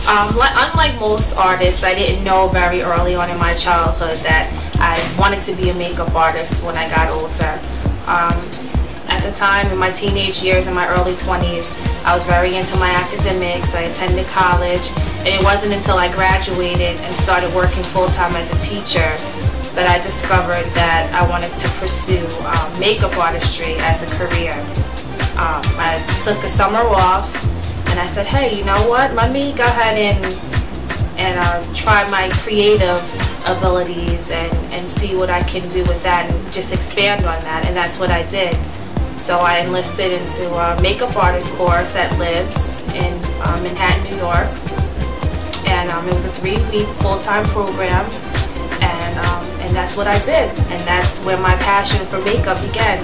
Unlike most artists, I didn't know very early on in my childhood that I wanted to be a makeup artist when I got older. At the time, in my teenage years, in my early 20s, I was very into my academics. I attended college, and it wasn't until I graduated and started working full-time as a teacher that I discovered that I wanted to pursue makeup artistry as a career. I took a summer off, and I said, hey, you know what, let me go ahead and try my creative abilities and see what I can do with that and just expand on that, and that's what I did. So I enlisted into a makeup artist course at Libs in Manhattan, New York, and it was a 3-week full-time program, and that's what I did, and that's where my passion for makeup began.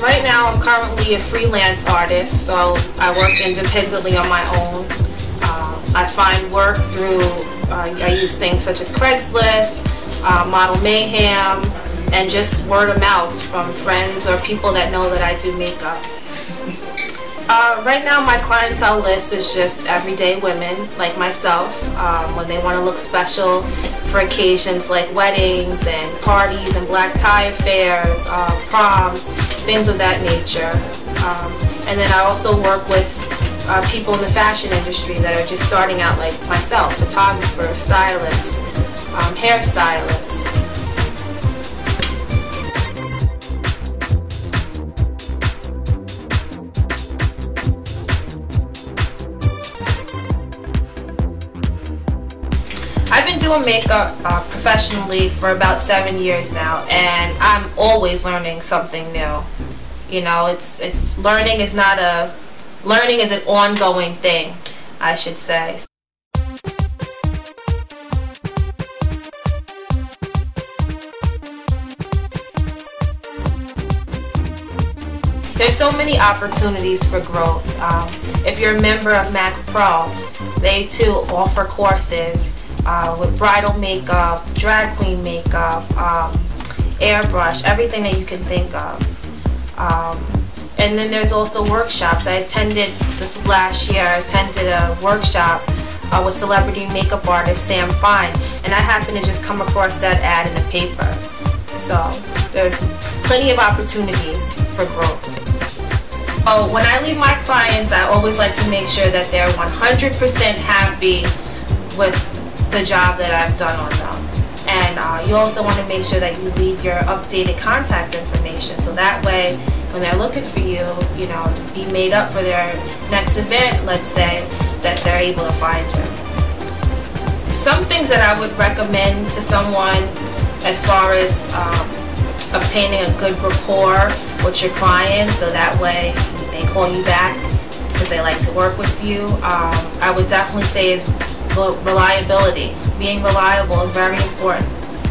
Right now I'm currently a freelance artist, so I work independently on my own. I find work through, I use things such as Craigslist, Model Mayhem, and just word of mouth from friends or people that know that I do makeup. Right now my clientele list is just everyday women like myself when they want to look special for occasions like weddings and parties and black tie affairs, proms, things of that nature. And then I also work with people in the fashion industry that are just starting out like myself, photographers, stylists, hairstylists. I've been doing makeup professionally for about 7 years now, and I'm always learning something new. You know, it's learning is not a learning is an ongoing thing, I should say. There's so many opportunities for growth. If you're a member of Mac Pro, they too offer courses with bridal makeup, drag queen makeup, airbrush, everything that you can think of. And then there's also workshops. I attended, this was last year, I attended a workshop with celebrity makeup artist Sam Fine, and I happened to just come across that ad in the paper. So there's plenty of opportunities for growth. Oh, when I leave my clients, I always like to make sure that they're 100% happy with the job that I've done on them. And you also want to make sure that you leave your updated contact information, so that way when they're looking for you, you know, to be made up for their next event, let's say, that they're able to find you. Some things that I would recommend to someone as far as obtaining a good rapport with your clients, so that way they call you back because they like to work with you, I would definitely say is reliability. Being reliable is very important.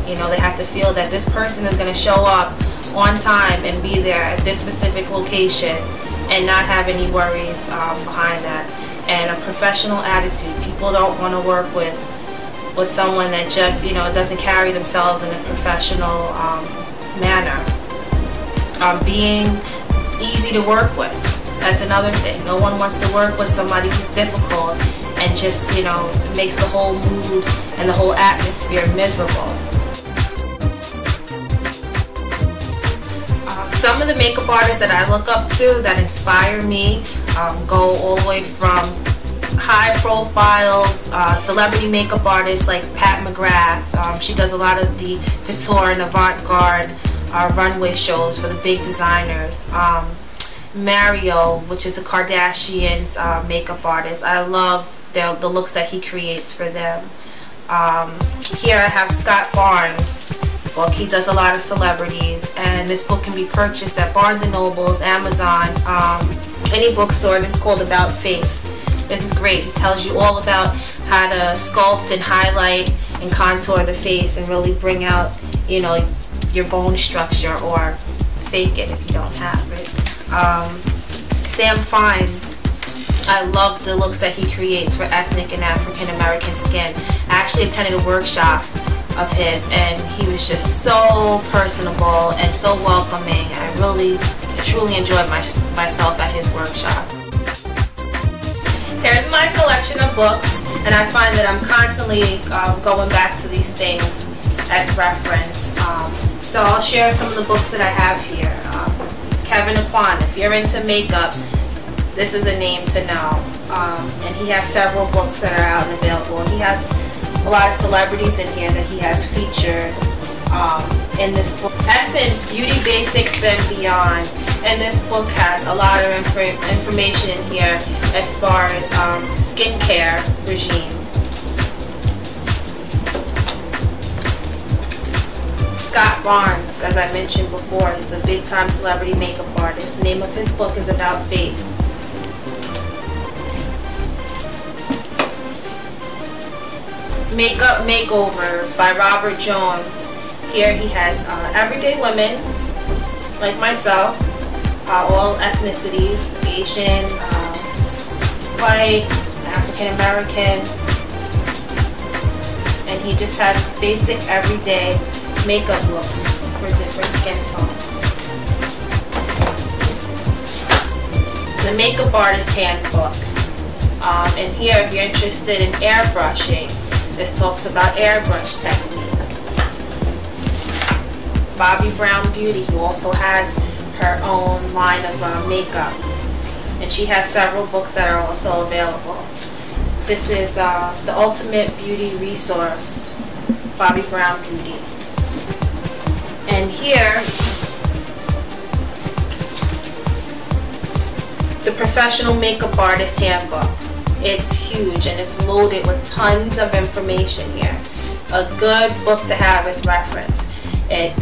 You know, they have to feel that this person is going to show up on time and be there at this specific location and not have any worries behind that. And a professional attitude. People don't want to work with someone that just, you know, doesn't carry themselves in a professional manner. Being easy to work with. That's another thing. No one wants to work with somebody who's difficult and just, you know, makes the whole mood and the whole atmosphere miserable. Some of the makeup artists that I look up to that inspire me go all the way from high-profile celebrity makeup artists like Pat McGrath. She does a lot of the couture and avant-garde runway shows for the big designers. Mario, which is a Kardashian's makeup artist. I love the looks that he creates for them. Here I have Scott Barnes. Well, he does a lot of celebrities, and this book can be purchased at Barnes & Noble's, Amazon, any bookstore, and it's called About Face. This is great. He tells you all about how to sculpt and highlight and contour the face and really bring out, you know, your bone structure, or fake it if you don't have it. Sam Fine, I love the looks that he creates for ethnic and African American skin. I actually attended a workshop of his, and he was just so personable and so welcoming. I really truly enjoyed myself at his workshop. Here's my collection of books, and I find that I'm constantly going back to these things as reference. So I'll share some of the books that I have here. Kevin Aquan, if you're into makeup, this is a name to know. And he has several books that are out and available. He has a lot of celebrities in here that he has featured in this book. Essence, Beauty Basics and Beyond. And this book has a lot of information in here as far as skincare regime. Scott Barnes, as I mentioned before, he's a big-time celebrity makeup artist. The name of his book is About Face. Makeup Makeovers by Robert Jones. Here he has everyday women, like myself, all ethnicities, Asian, white, African American, and he just has basic everyday makeup looks for different skin tones. The Makeup Artist Handbook. And here, if you're interested in airbrushing, this talks about airbrush techniques. Bobbi Brown Beauty, who also has her own line of makeup, and she has several books that are also available. This is the Ultimate Beauty Resource, Bobbi Brown Beauty. And here, the Professional Makeup Artist Handbook. It's huge and it's loaded with tons of information here. A good book to have as reference. It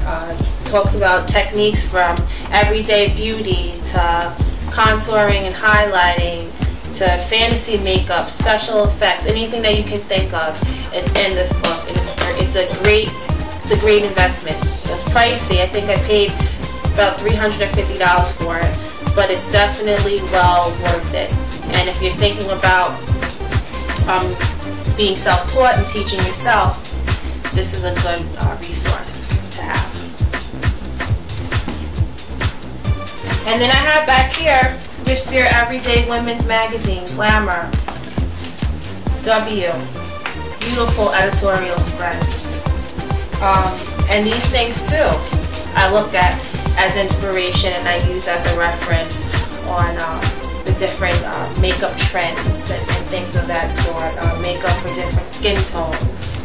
talks about techniques from everyday beauty to contouring and highlighting to fantasy makeup, special effects, anything that you can think of. It's in this book, and it's a great investment. It's pricey. I think I paid about $350 for it, but it's definitely well worth it. And if you're thinking about being self-taught and teaching yourself, this is a good resource to have. And then I have back here just your everyday women's magazine, Glamour, W, beautiful editorial spreads. And these things too, I look at as inspiration and I use as a reference on the different makeup trends and things of that sort, makeup for different skin tones.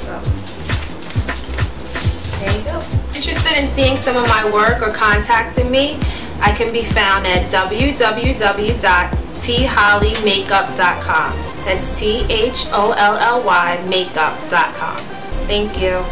So, there you go. Interested in seeing some of my work or contacting me, I can be found at www.thollymakeup.com. That's THOLLY makeup.com. Thank you.